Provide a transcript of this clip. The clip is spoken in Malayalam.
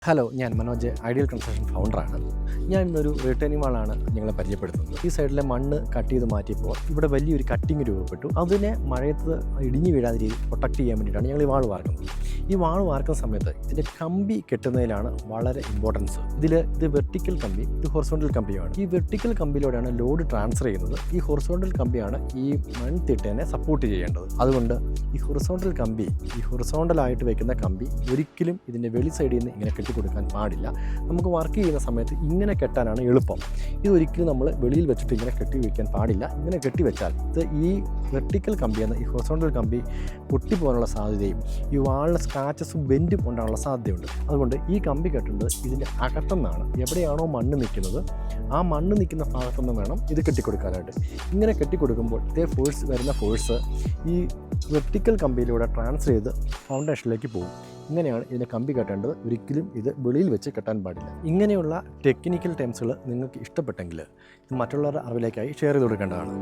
ഹലോ, ഞാൻ മനോജ്, ഐഡിയൽ കൺസ്ട്രക്ഷൻ ഫൗണ്ടറാണ്. ഞാൻ ഇന്നൊരു റിട്ടേണിംഗ് വാളാണ് നിങ്ങളെ പരിചയപ്പെടുത്തുന്നത്. ഈ സൈഡിലെ മണ്ണ് കട്ട് ചെയ്ത് മാറ്റിയപ്പോൾ ഇവിടെ വലിയൊരു കട്ടിങ് രൂപപ്പെട്ടു. അതിനെ മഴയത്ത് ഇടിഞ്ഞു വീഴാതെ രീതിയിൽ പ്രൊട്ടക്ട് ചെയ്യാൻ വേണ്ടിയിട്ടാണ് ഞങ്ങൾ ഈ വാൾ വാർക്കുന്നത്. ഈ വാൾ വാർക്കുന്ന സമയത്ത് ഇതിൻ്റെ കമ്പി കെട്ടുന്നതിലാണ് വളരെ ഇമ്പോർട്ടൻസ്. ഇത് വെർട്ടിക്കൽ കമ്പി, ഇത് ഹൊറിസോണ്ടൽ കമ്പിയാണ്. ഈ വെർട്ടിക്കൽ കമ്പിയിലൂടെയാണ് ലോഡ് ട്രാൻസ്ഫർ ചെയ്യുന്നത്. ഈ ഹൊറിസോണ്ടൽ കമ്പിയാണ് ഈ മൺതിട്ടേനെ സപ്പോർട്ട് ചെയ്യേണ്ടത്. അതുകൊണ്ട് ഈ ഹൊറിസോണ്ടലായിട്ട് വെക്കുന്ന കമ്പി ഒരിക്കലും ഇതിൻ്റെ വെളി സൈഡിൽ നിന്ന് ഇങ്ങനെ കൊടുക്കാൻ പാടില്ല. നമുക്ക് വർക്ക് ചെയ്യുന്ന സമയത്ത് ഇങ്ങനെ കെട്ടാനാണ് എളുപ്പം. ഇതൊരിക്കലും നമ്മൾ വെളിയിൽ വെച്ചിട്ട് ഇങ്ങനെ കെട്ടി വയ്ക്കാൻ പാടില്ല. ഇങ്ങനെ കെട്ടി വെച്ചാൽ ഈ വെർട്ടിക്കൽ കമ്പിയെന്ന് ഈ ഹൊറിസോണ്ടൽ കമ്പി പൊട്ടിപ്പോകാനുള്ള സാധ്യതയും ഈ വാളിന് സ്ക്രാച്ചസും ബെൻഡും ഉണ്ടാകാനുള്ള സാധ്യതയുണ്ട്. അതുകൊണ്ട് ഈ കമ്പി കെട്ടേണ്ടത് ഇതിൻ്റെ അകത്തുനിന്നാണ്. എവിടെയാണോ മണ്ണ് നിൽക്കുന്നത് ആ മണ്ണ് നിൽക്കുന്ന ഭാഗത്തുനിന്ന് വേണം ഇത് കെട്ടിക്കൊടുക്കാനായിട്ട്. ഇങ്ങനെ കെട്ടിക്കൊടുക്കുമ്പോൾ ഇതേ വരുന്ന ഫോഴ്സ് ഈ വെർട്ടിക്കൽ കമ്പിയിലൂടെ ട്രാൻസ്ഫർ ചെയ്ത് ഫൗണ്ടേഷനിലേക്ക് പോകും. ഇങ്ങനെയാണ് ഇതിനെ കമ്പി കെട്ടേണ്ടത്. ഒരിക്കലും ഇത് വെളിയിൽ വെച്ച് കെട്ടാൻ പാടില്ല. ഇങ്ങനെയുള്ള ടെക്നിക്കൽ ടേംസുകൾ നിങ്ങൾക്ക് ഇഷ്ടപ്പെട്ടെങ്കിൽ ഇത് മറ്റുള്ളവരുടെ അറിവിലേക്കായി ഷെയർ ചെയ്ത് കൊടുക്കേണ്ടതാണ്.